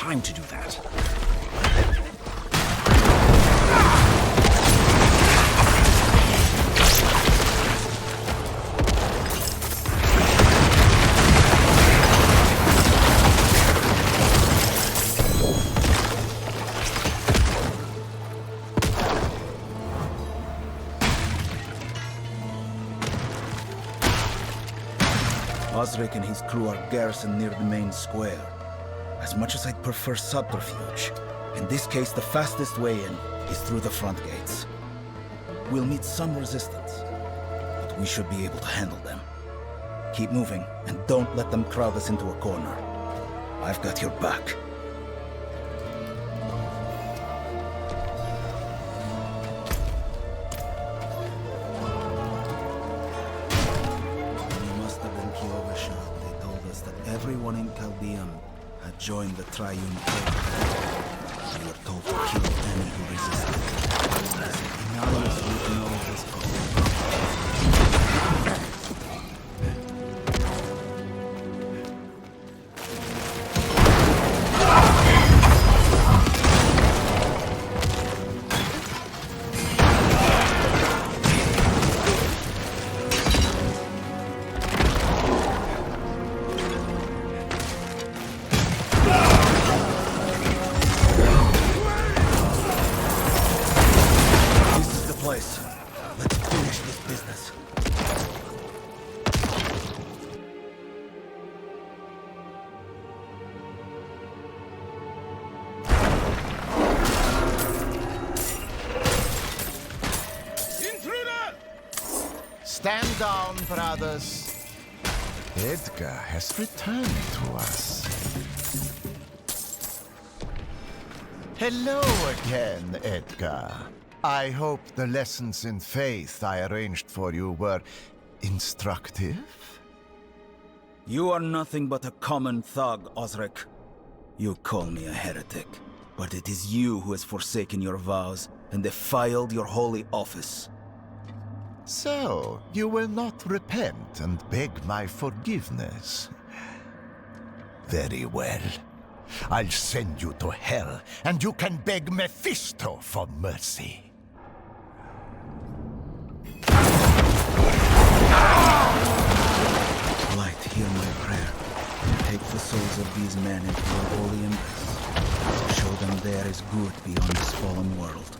time to do that. Osric and his crew are garrisoned near the main square. As much as I'd prefer subterfuge, in this case the fastest way in is through the front gates. We'll meet some resistance, but we should be able to handle them. Keep moving, and don't let them crowd us into a corner. I've got your back. Everyone in Chaldean had joined the Triune Code. We were told to kill any who resisted. Inarius would know this code. Let's finish this business. Intruder! Stand down, brothers. Edgar has returned to us. Hello again, Edgar. I hope the lessons in faith I arranged for you were instructive. You are nothing but a common thug, Osric. You call me a heretic, but it is you who has forsaken your vows and defiled your holy office. So, you will not repent and beg my forgiveness? Very well. I'll send you to hell, and you can beg Mephisto for mercy. Light, hear my prayer. Take the souls of these men into your holy embrace. Show them there is good beyond this fallen world.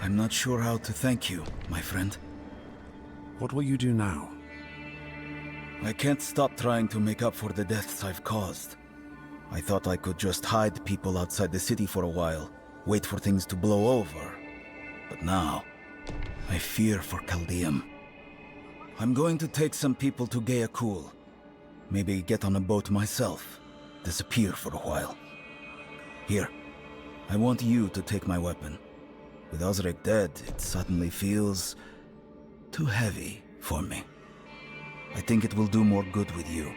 I'm not sure how to thank you, my friend. What will you do now? I can't stop trying to make up for the deaths I've caused. I thought I could just hide people outside the city for a while, wait for things to blow over. But now, I fear for Chaldeum. I'm going to take some people to Gaeakul. Maybe get on a boat myself, disappear for a while. Here, I want you to take my weapon. With Osric dead, it suddenly feels too heavy for me. I think it will do more good with you.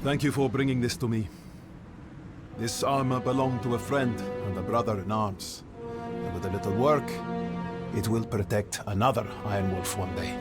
Thank you for bringing this to me. This armor belonged to a friend and a brother in arms. And with a little work, it will protect another Iron Wolf one day.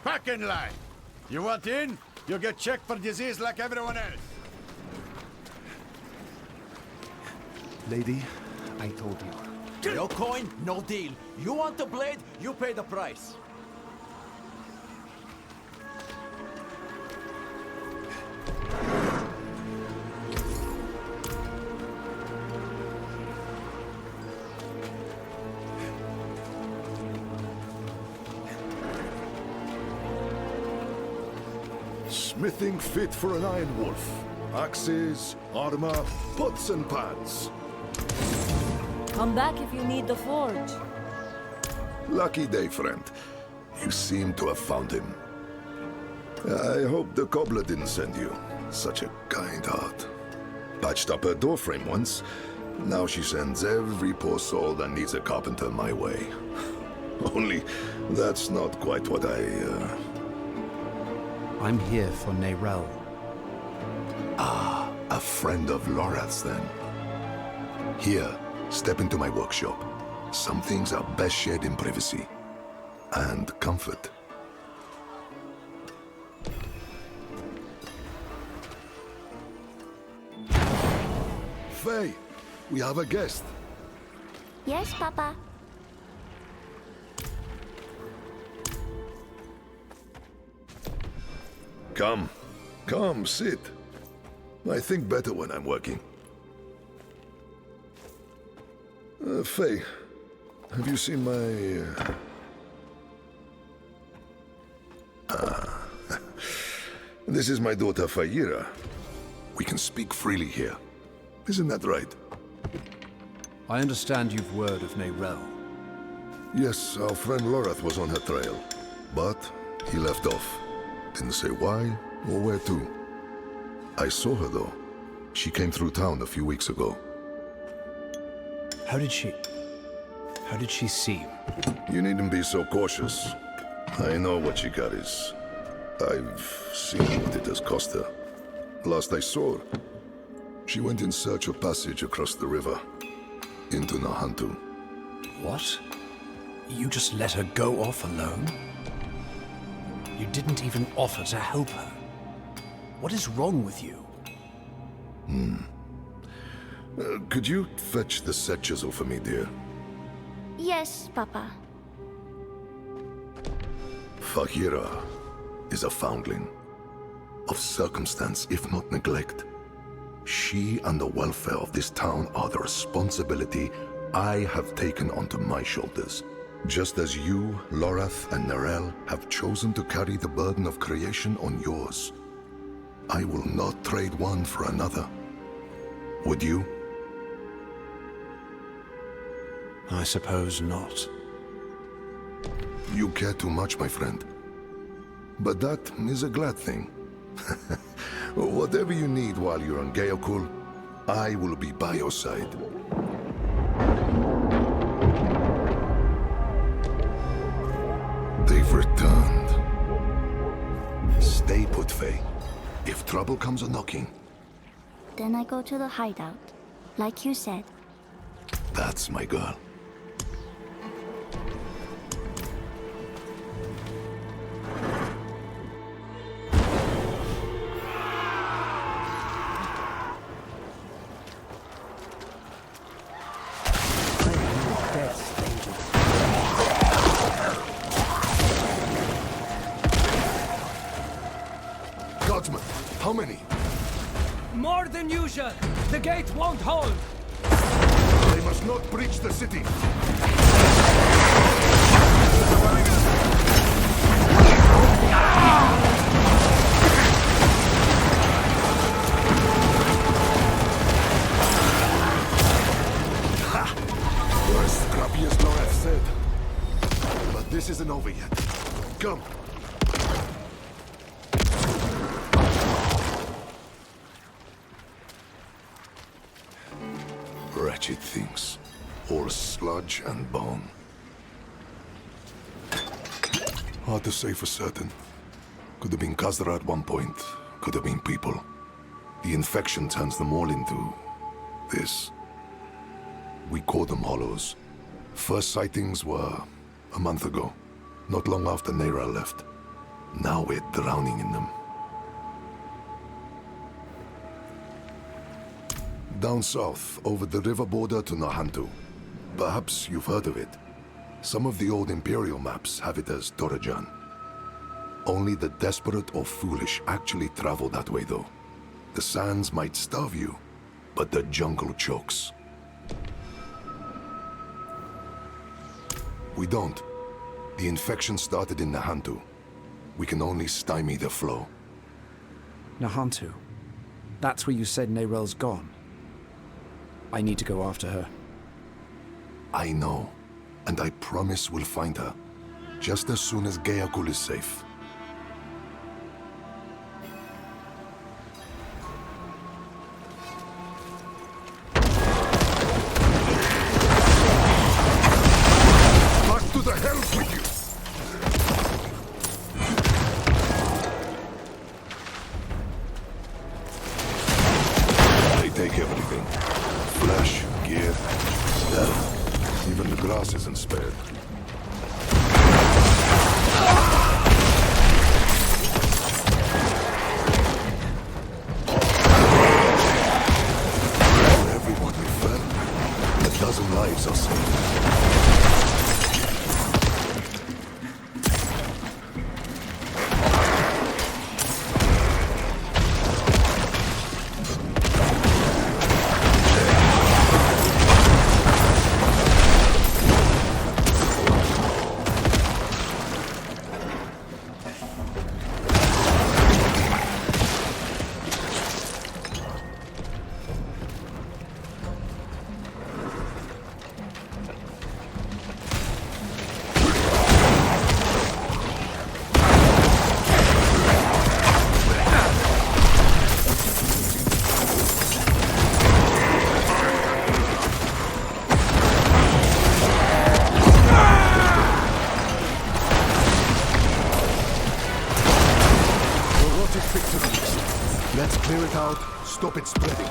Back in line. You want in? You get checked for disease like everyone else. Lady, I told you. No coin, no deal. You want the blade, you pay the price. Smithing fit for an Iron Wolf. Axes, armor, pots and pans. Come back if you need the forge. Lucky day, friend. You seem to have found him. I hope the cobbler didn't send you. Such a kind heart. Patched up her doorframe once. Now she sends every poor soul that needs a carpenter my way. Only, that's not quite what I'm here for Neyrelle. A friend of Laura's, then. Here, step into my workshop. Some things are best shared in privacy. And comfort. Faye, we have a guest. Yes, Papa. Come, sit. I think better when I'm working. Faye, have you seen my... This is my daughter, Fayira. We can speak freely here. Isn't that right? I understand you've word of Neyrelle. Yes, our friend Lorath was on her trail. But he left off. Didn't say why or where to. I saw her, though. She came through town a few weeks ago. How did she seem? You needn't be so cautious. I know what she carries. I've seen what it has cost her. Last I saw her, she went in search of passage across the river, into Nahantu. What? You just let her go off alone? You didn't even offer to help her. What is wrong with you? Could you fetch the set chisel for me, dear? Yes, Papa. Fahira is a foundling. Of circumstance, if not neglect. She and the welfare of this town are the responsibility I have taken onto my shoulders. Just as you, Lorath, and Narelle have chosen to carry the burden of creation on yours. I will not trade one for another. Would you? I suppose not. You care too much, my friend. But that is a glad thing. Whatever you need while you're on Geokul, I will be by your side. They've returned. Stay put, Faye. If trouble comes a-knocking... Then I go to the hideout, like you said. That's my girl. Guardsmen, how many? More than usual. The gate won't hold. They must not breach the city. Ha! You're as scrappy as Lorath said. But this isn't over yet. Come. Wretched things. All sludge and bone. Hard to say for certain. Could have been Khazra at one point. Could have been people. The infection turns them all into... this. We call them hollows. First sightings were a month ago. Not long after Neira left. Now we're drowning in them. Down south, over the river border to Nahantu. Perhaps you've heard of it. Some of the old Imperial maps have it as Torajan. Only the desperate or foolish actually travel that way, though. The sands might starve you, but the jungle chokes. We don't. The infection started in Nahantu. We can only stymie the flow. Nahantu? That's where you said Neirel's gone? I need to go after her. I know, and I promise we'll find her, just as soon as Geokul is safe. Back to the hells with you! They take everything. Flesh, gear, even the grass isn't spared. For everyone who fell, a dozen lives are saved. Let's clear it out, stop it spreading.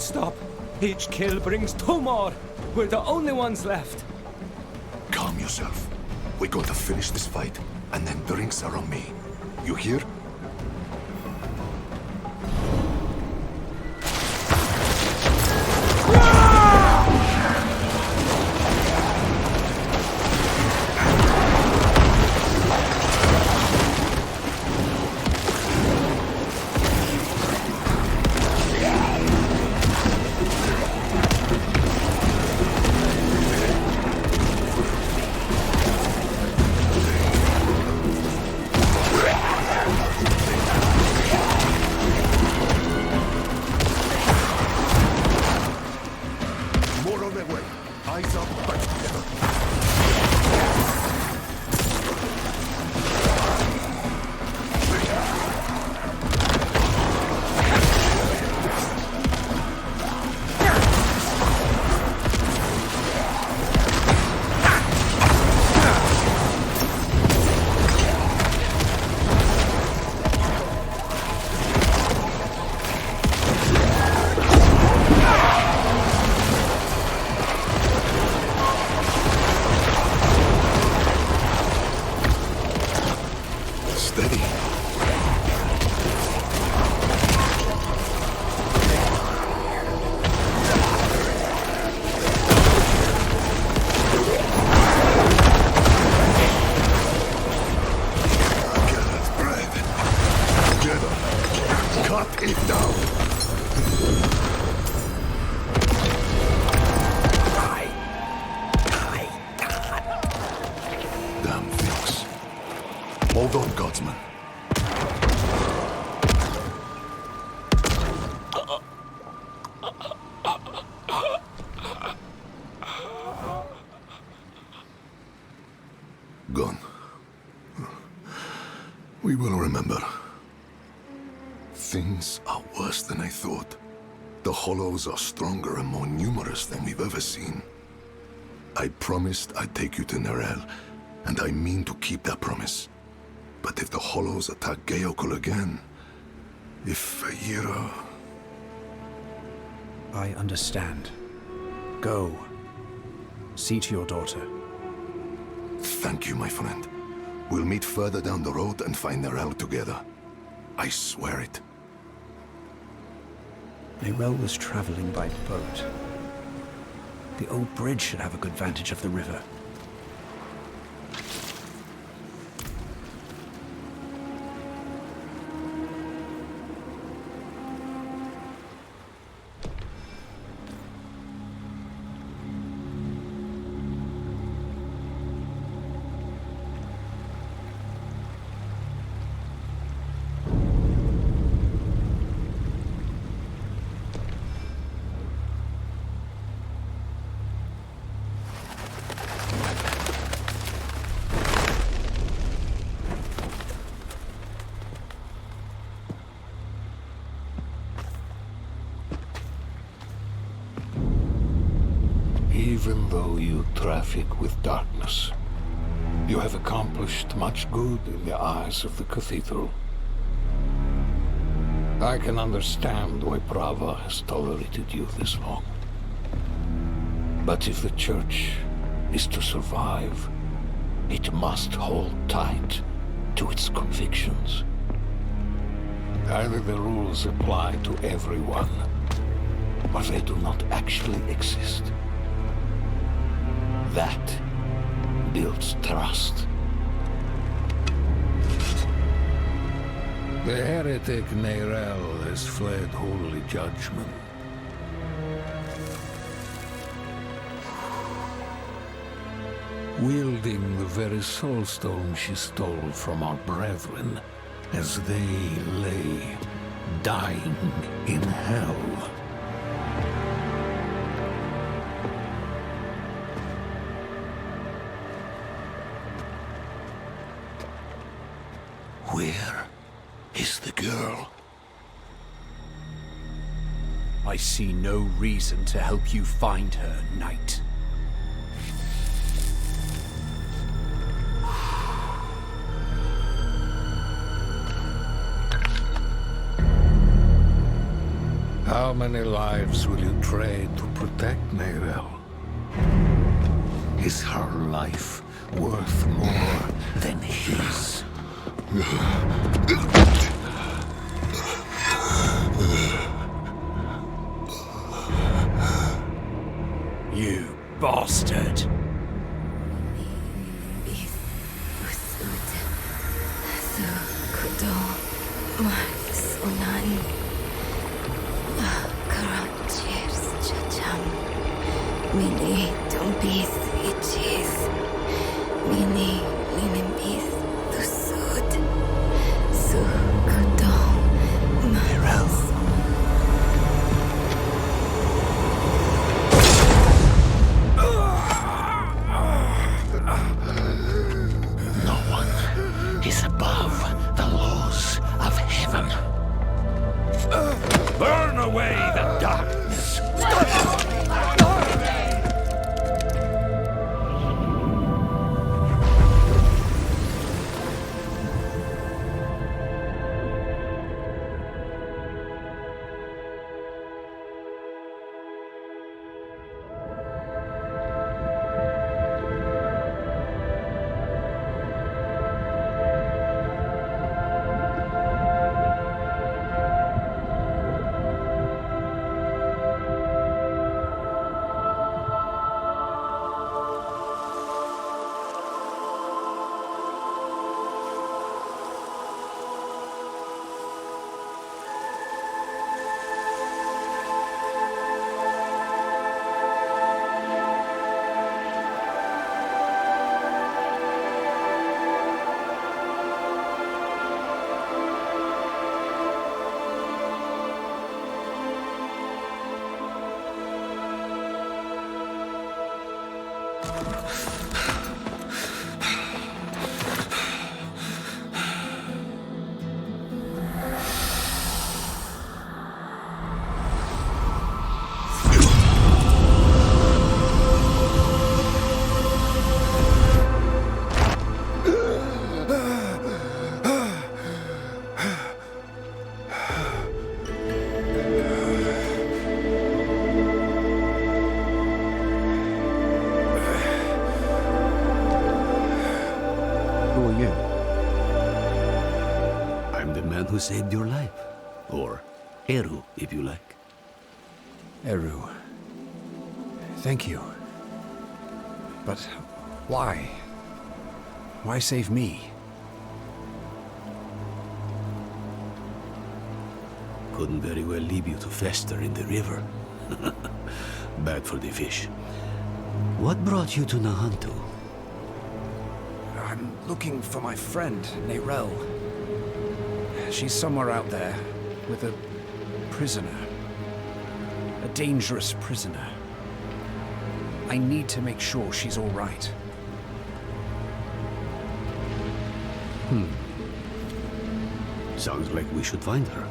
stop. Each kill brings 2 more. We're the only ones left. Calm yourself. We're going to finish this fight, and then drinks are on me. You hear? Hold on, Godsman. Gone. We will remember. Things are worse than I thought. The Hollows are stronger and more numerous than we've ever seen. I promised I'd take you to Nerel, and I mean to keep that promise. But if the Hollows attack Geokul again, if Aira... I understand. Go. See to your daughter. Thank you, my friend. We'll meet further down the road and find Nerel together. I swear it. Nerel was traveling by boat. The old bridge should have a good vantage of the river. Even though you traffic with darkness, you have accomplished much good in the eyes of the Cathedral. I can understand why Prava has tolerated you this long. But if the Church is to survive, it must hold tight to its convictions. Either the rules apply to everyone, or they do not actually exist. That builds trust. The heretic Nerel has fled holy judgment. Wielding the very soulstone she stole from our brethren as they lay dying in hell. Where is the girl? I see no reason to help you find her, Knight. How How many lives will you trade to protect Neyrelle? Is her life worth more than his? You bastard! No one is above the laws of heaven. Burn away the darkness! Who saved your life. Or Eru, if you like. Eru. Thank you. But why? Why save me? Couldn't very well leave you to fester in the river. Bad for the fish. What brought you to Nahantu? I'm looking for my friend, Neyrelle. She's somewhere out there, with a prisoner. A dangerous prisoner. I need to make sure she's all right. Sounds like we should find her.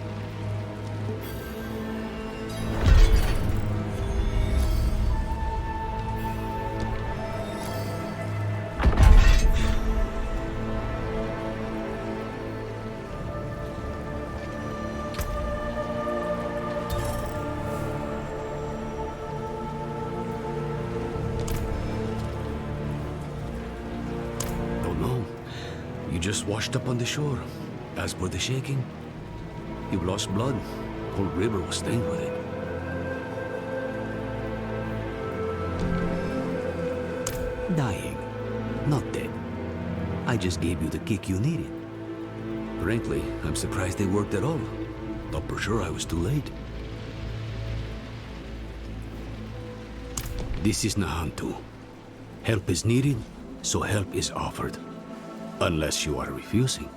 Just washed up on the shore. As for the shaking, you lost blood. Whole river was stained with it. Dying, not dead. I just gave you the kick you needed. Frankly, I'm surprised they worked at all. Thought for sure I was too late. This is Nahantu. Help is needed, so help is offered. Unless you are refusing.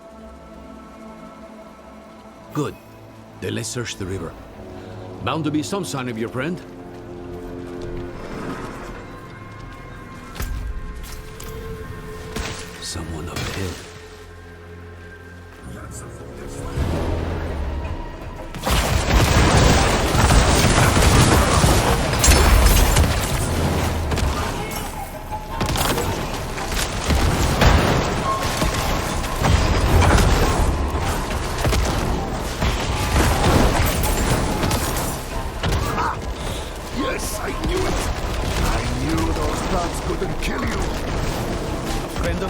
Good. Then let's search the river. Bound to be some sign of your friend. Someone up ahead.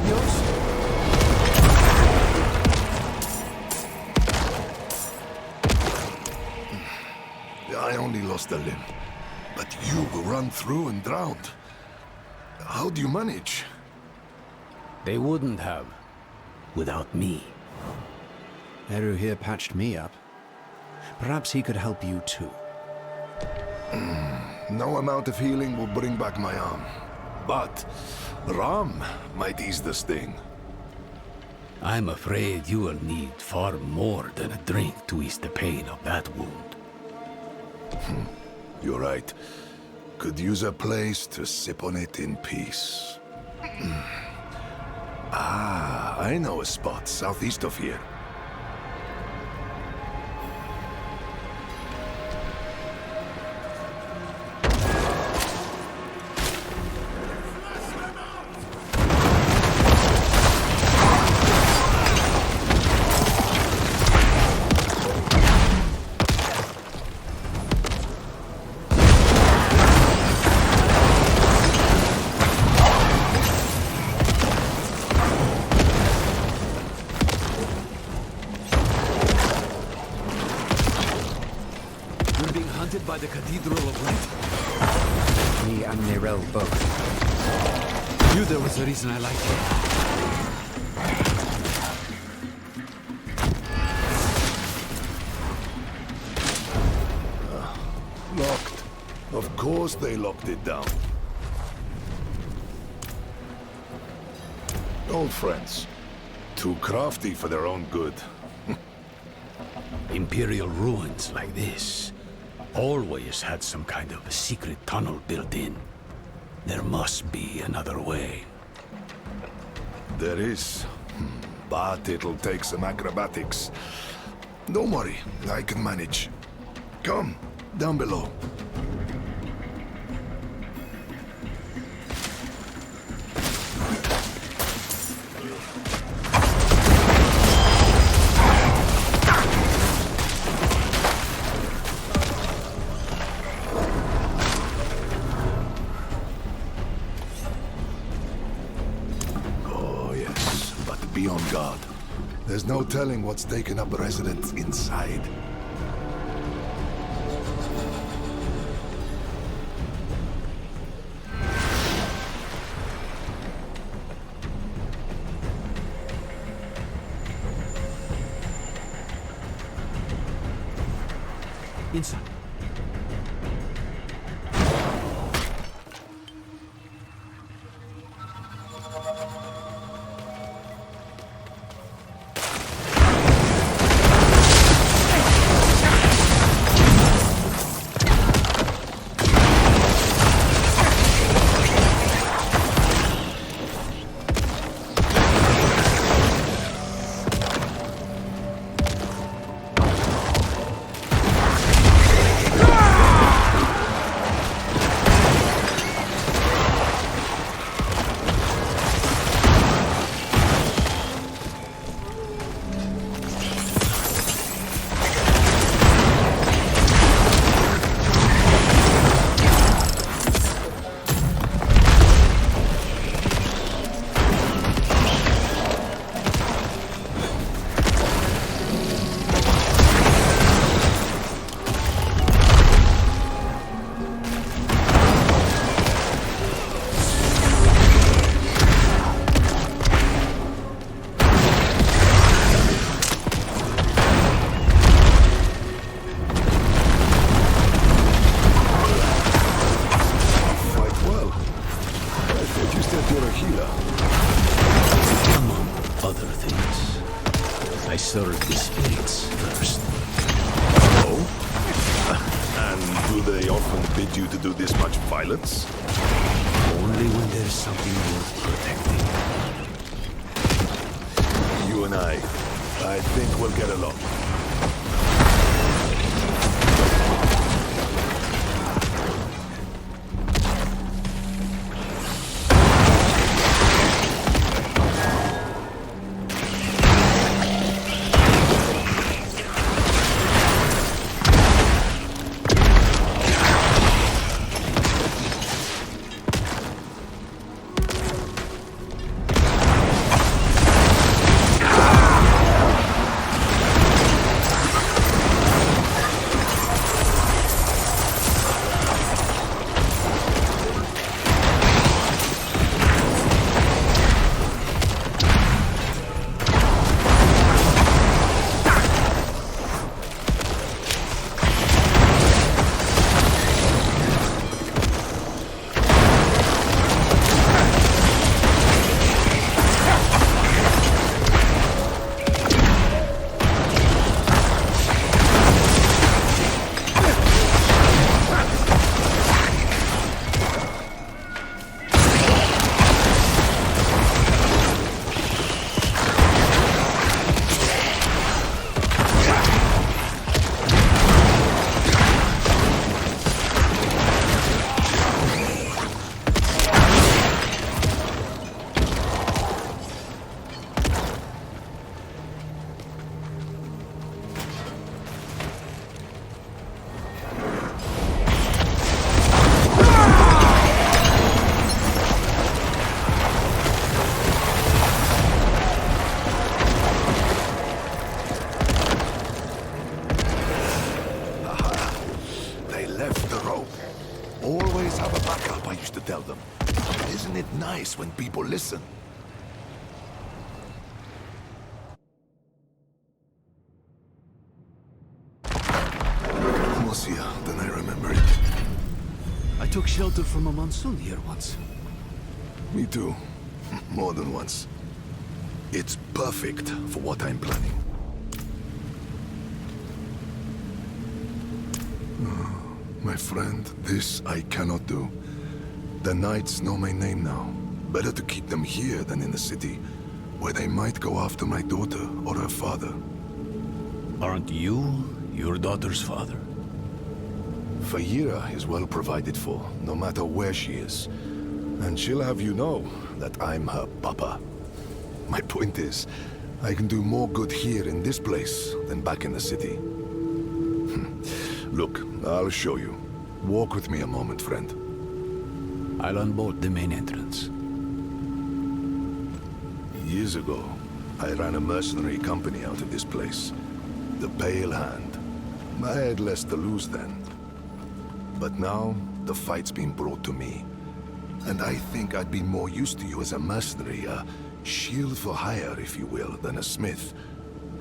yours? I only lost a limb. But you were run through and drowned. How do you manage? They wouldn't have. Without me. Eru here patched me up. Perhaps he could help you too. No amount of healing will bring back my arm. But rum might ease the sting. I'm afraid you will need far more than a drink to ease the pain of that wound. You're right. Could use a place to sip on it in peace. I know a spot southeast of here. By the Cathedral of Light? Me and Nerel both. Knew there was a reason I liked you. Locked. Of course they locked it down. Old friends. Too crafty for their own good. Imperial ruins like this always had some kind of a secret tunnel built in. There must be another way. There is. But it'll take some acrobatics. Don't worry, I can manage. Come, down below. Be on guard. There's no telling what's taken up residence inside. Inside. Serve the spirits first. Oh? And do they often bid you to do this much violence? Only when there's something worth protecting. You and I think we'll get along. when people listen. Mosia, then I remember it. I took shelter from a monsoon here once. Me too. More than once. It's perfect for what I'm planning. My friend, this I cannot do. The knights know my name now. Better to keep them here than in the city, where they might go after my daughter or her father. Aren't you your daughter's father? Fayira is well provided for, no matter where she is. And she'll have you know that I'm her papa. My point is, I can do more good here in this place than back in the city. Look, I'll show you. Walk with me a moment, friend. I'll unbolt the main entrance. Years ago, I ran a mercenary company out of this place. The Pale Hand. I had less to lose then. But now, the fight's been brought to me. And I think I'd be more used to you as a mercenary, a shield for hire, if you will, than a smith.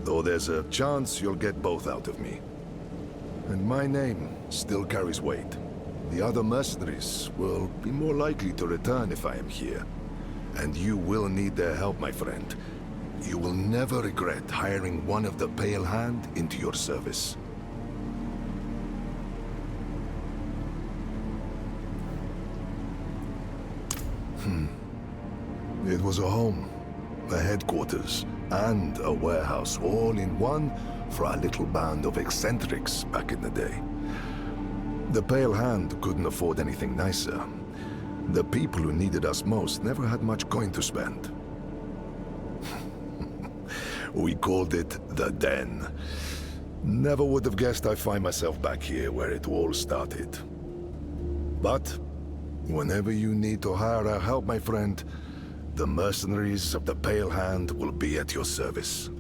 Though there's a chance you'll get both out of me. And my name still carries weight. The other mercenaries will be more likely to return if I am here. And you will need their help, my friend. You will never regret hiring one of the Pale Hand into your service. It was a home, a headquarters, and a warehouse all in one for our little band of eccentrics back in the day. The Pale Hand couldn't afford anything nicer. The people who needed us most never had much coin to spend. We called it the Den. Never would have guessed I'd find myself back here where it all started. But whenever you need to hire our help, my friend, the mercenaries of the Pale Hand will be at your service.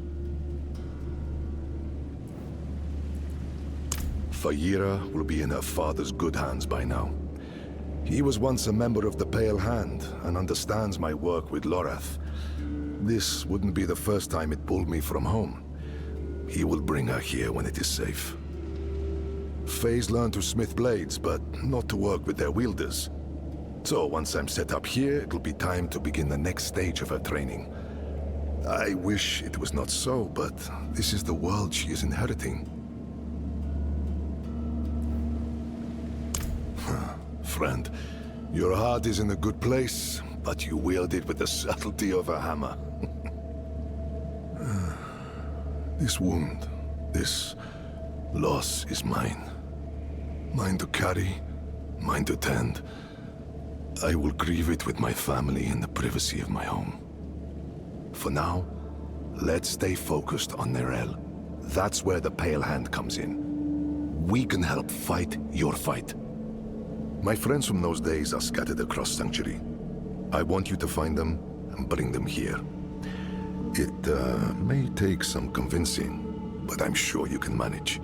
Fayira will be in her father's good hands by now. He was once a member of the Pale Hand and understands my work with Lorath. This wouldn't be the first time it pulled me from home. He will bring her here when it is safe. Faye's learned to smith blades, but not to work with their wielders. So once I'm set up here, it'll be time to begin the next stage of her training. I wish it was not so, but this is the world she is inheriting. Friend, your heart is in a good place, but you wield it with the subtlety of a hammer. This wound, this loss is mine. Mine to carry, mine to tend. I will grieve it with my family in the privacy of my home. For now, let's stay focused on Nerel. That's where the Pale Hand comes in. We can help fight your fight. My friends from those days are scattered across Sanctuary. I want you to find them and bring them here. It may take some convincing, but I'm sure you can manage.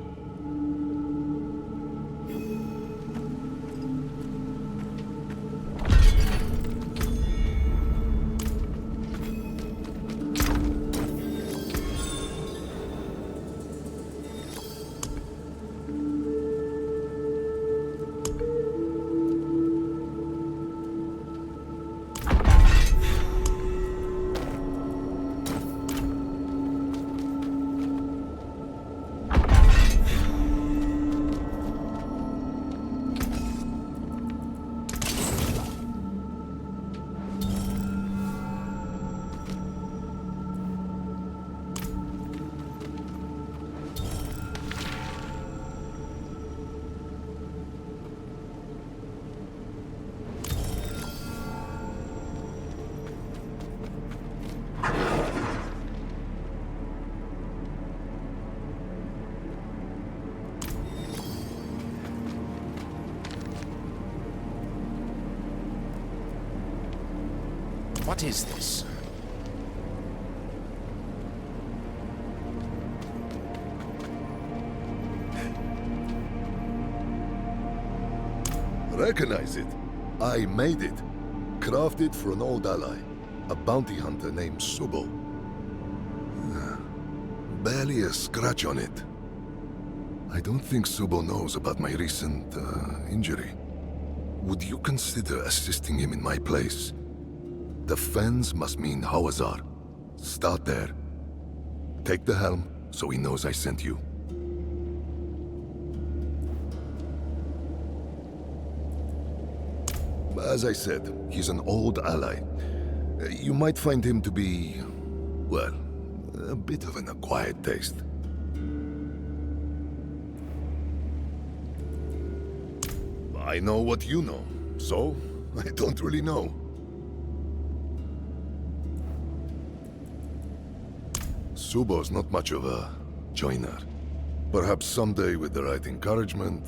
What is this? Recognize it. I made it. Crafted for an old ally, a bounty hunter named Subo. Barely a scratch on it. I don't think Subo knows about my recent, injury. Would you consider assisting him in my place? The Fens must mean Hawazar. Start there. Take the helm, so he knows I sent you. As I said, he's an old ally. You might find him to be, well, a bit of an acquired taste. I know what you know, so I don't really know. Subo's not much of a joiner. Perhaps someday with the right encouragement...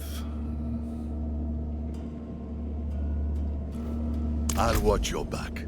I'll watch your back.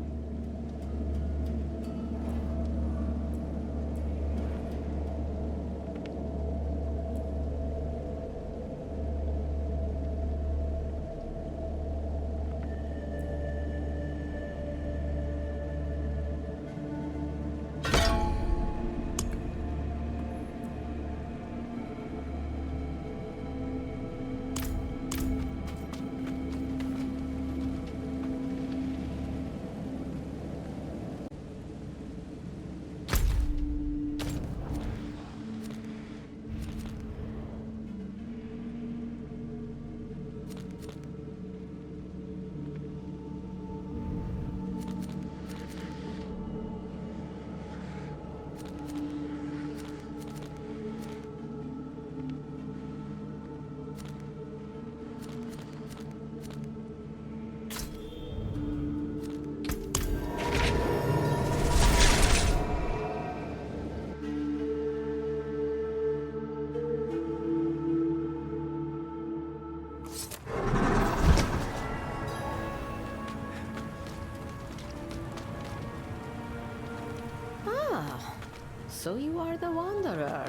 So you are the Wanderer.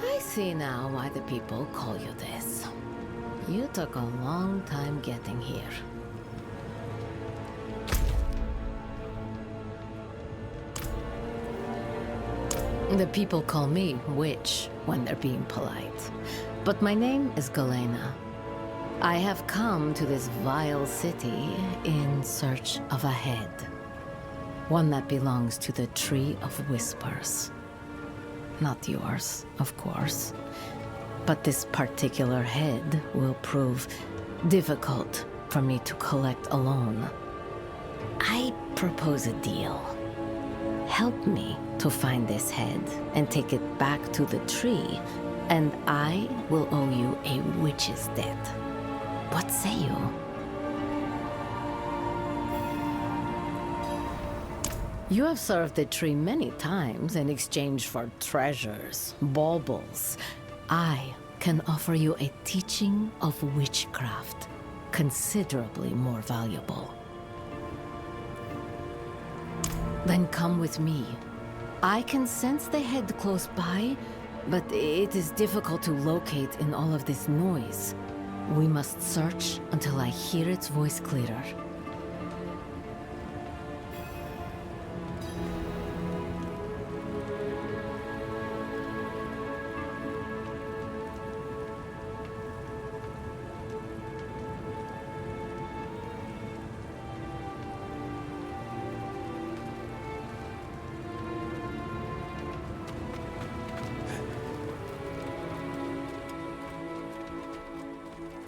I see now why the people call you this. You took a long time getting here. The people call me Witch when they're being polite. But my name is Galena. I have come to this vile city in search of a head. One that belongs to the Tree of Whispers. Not yours, of course. But this particular head will prove difficult for me to collect alone. I propose a deal. Help me to find this head and take it back to the tree, and I will owe you a witch's debt. What say you? You have served the tree many times in exchange for treasures, baubles. I can offer you a teaching of witchcraft, considerably more valuable. Then come with me. I can sense the head close by, but it is difficult to locate in all of this noise. We must search until I hear its voice clearer.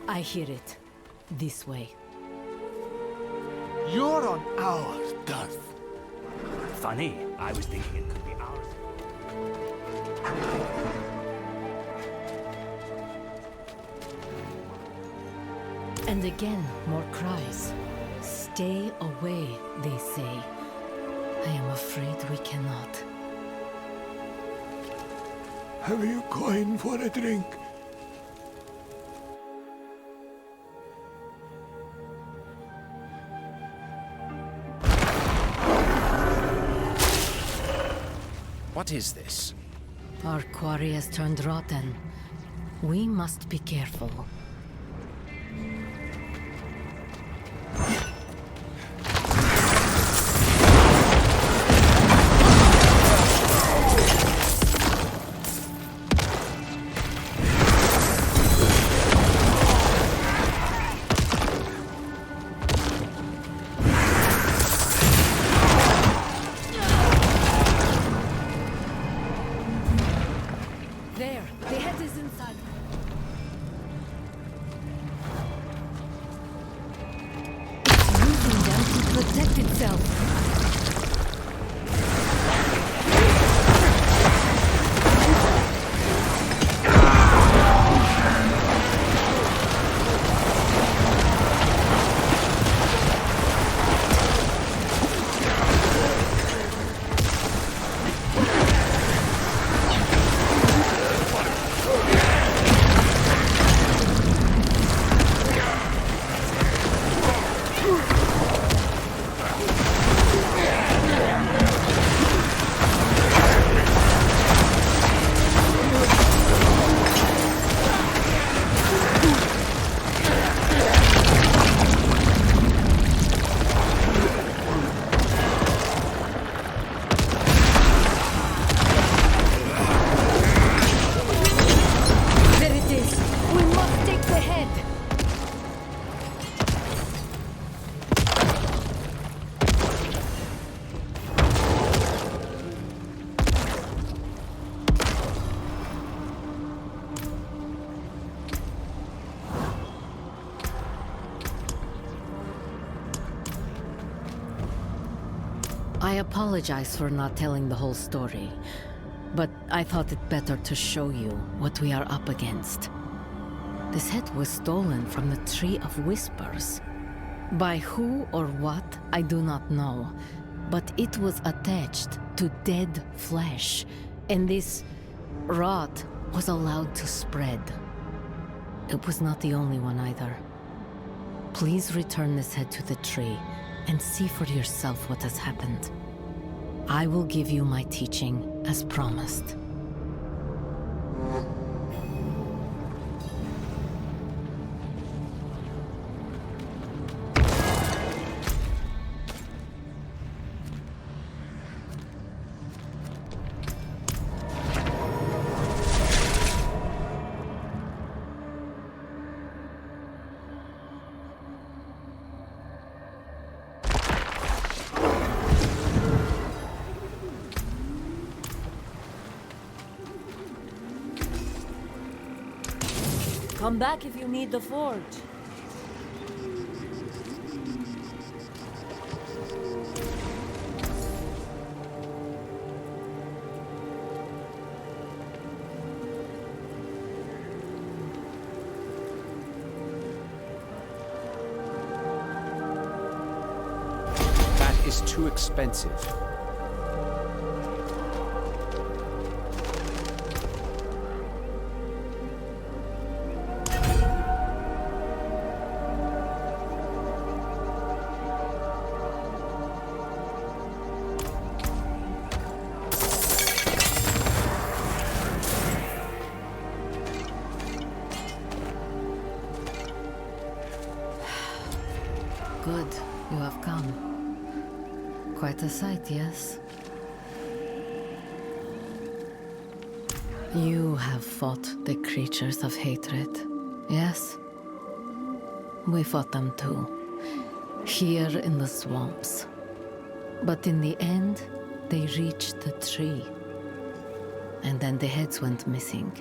I hear it. This way. You're on our turf. Funny, I was thinking it could be ours. And again, more cries. Stay away, they say. I am afraid we cannot. Have you coin for a drink? What is this? Our quarry has turned rotten. We must be careful. apologize for not telling the whole story, but I thought it better to show you what we are up against. This head was stolen from the Tree of Whispers. By who or what, I do not know, but it was attached to dead flesh, and this rot was allowed to spread. It was not the only one either. Please return this head to the tree and see for yourself what has happened. I will give you my teaching as promised. Come back if you need the forge. That is too expensive. Good, you have come. Quite a sight, yes? You have fought the creatures of hatred, yes? We fought them too, here in the swamps. But in the end, they reached the tree. And then the heads went missing.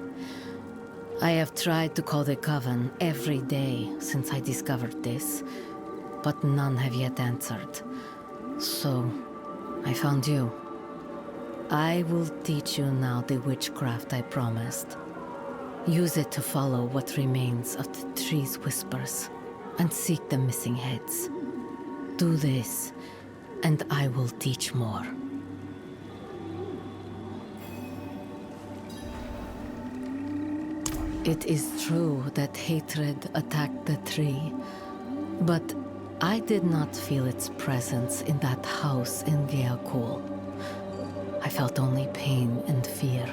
I have tried to call the Coven every day since I discovered this, but none have yet answered. So, I found you. I will teach you now the witchcraft I promised. Use it to follow what remains of the tree's whispers, and seek the missing heads. Do this, and I will teach more. It is true that hatred attacked the tree, but I did not feel its presence in that house in Geakul. I felt only pain and fear.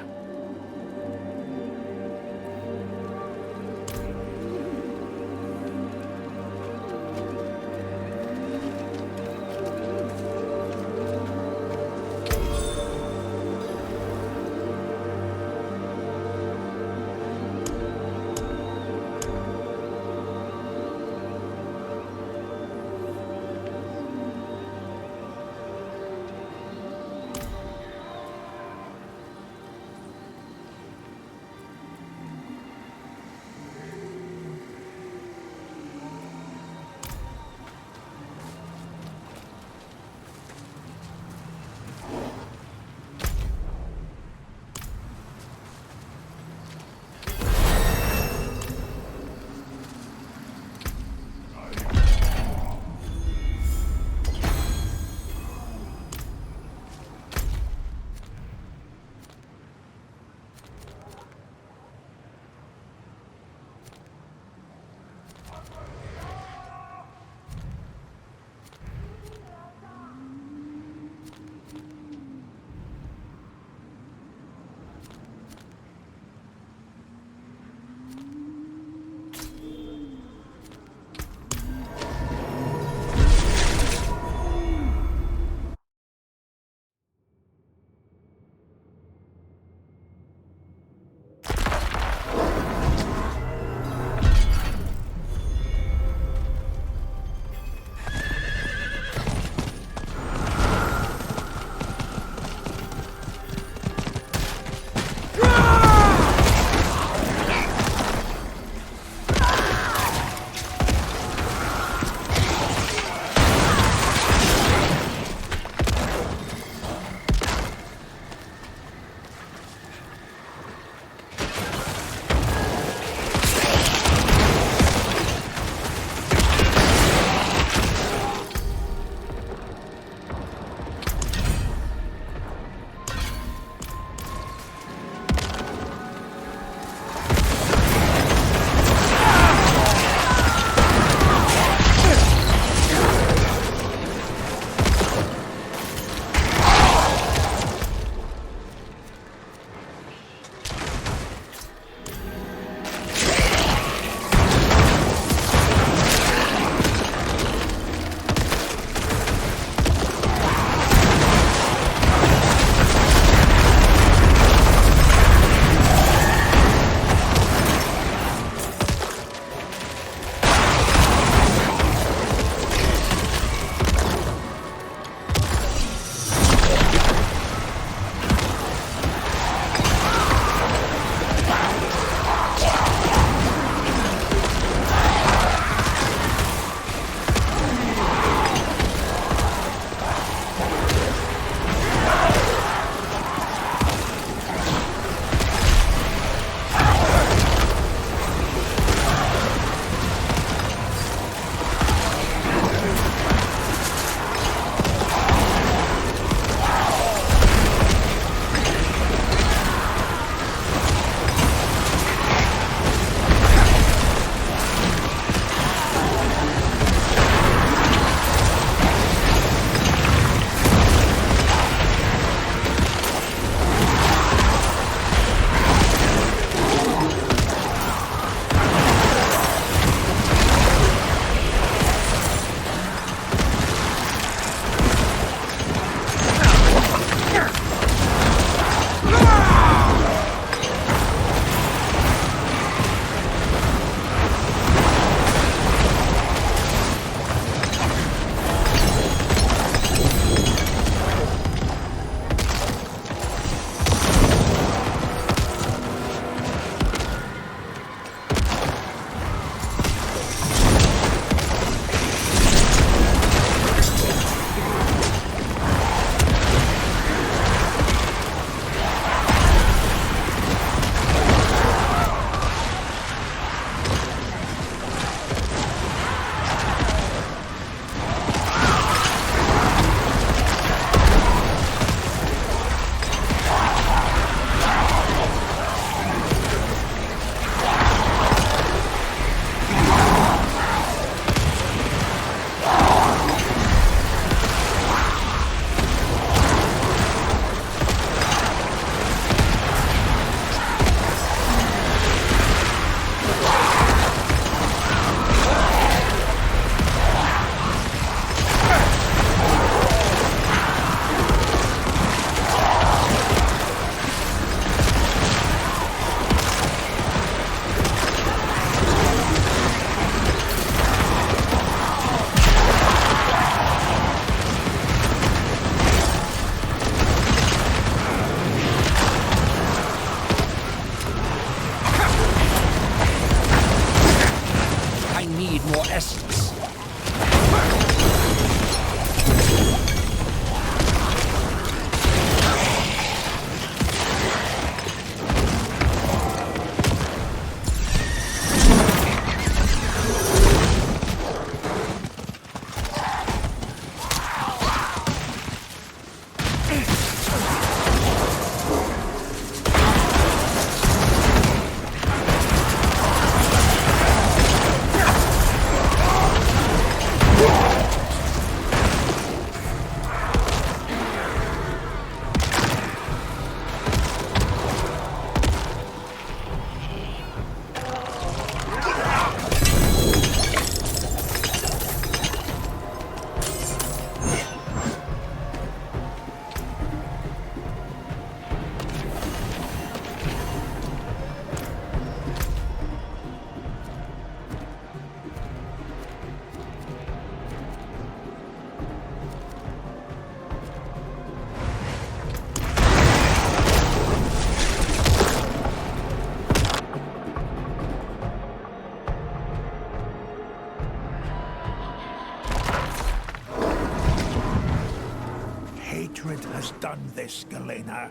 this, Galena?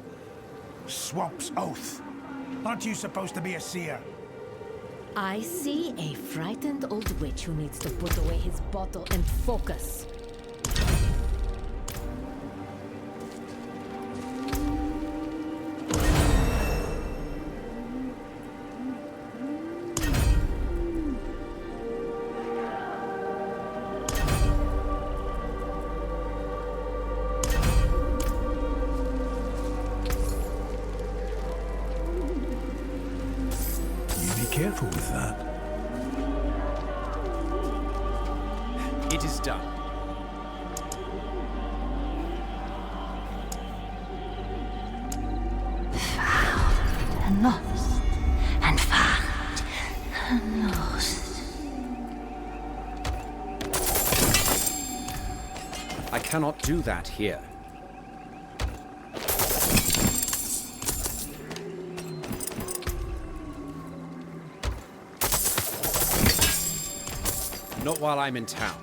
Swamp's oath. Aren't you supposed to be a seer? I see a frightened old witch who needs to put away his bottle and focus. Careful with that. It is done. Lost and found. Lost. I cannot do that here. Not while I'm in town.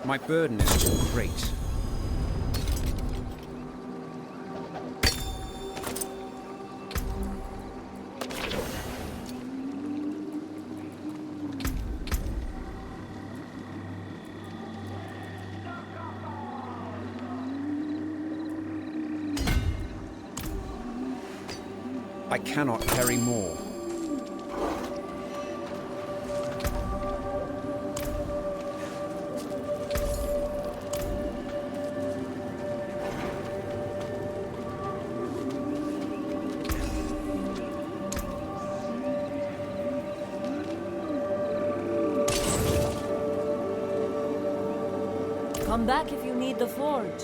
My burden is too great. I cannot carry more. Come back if you need the forge.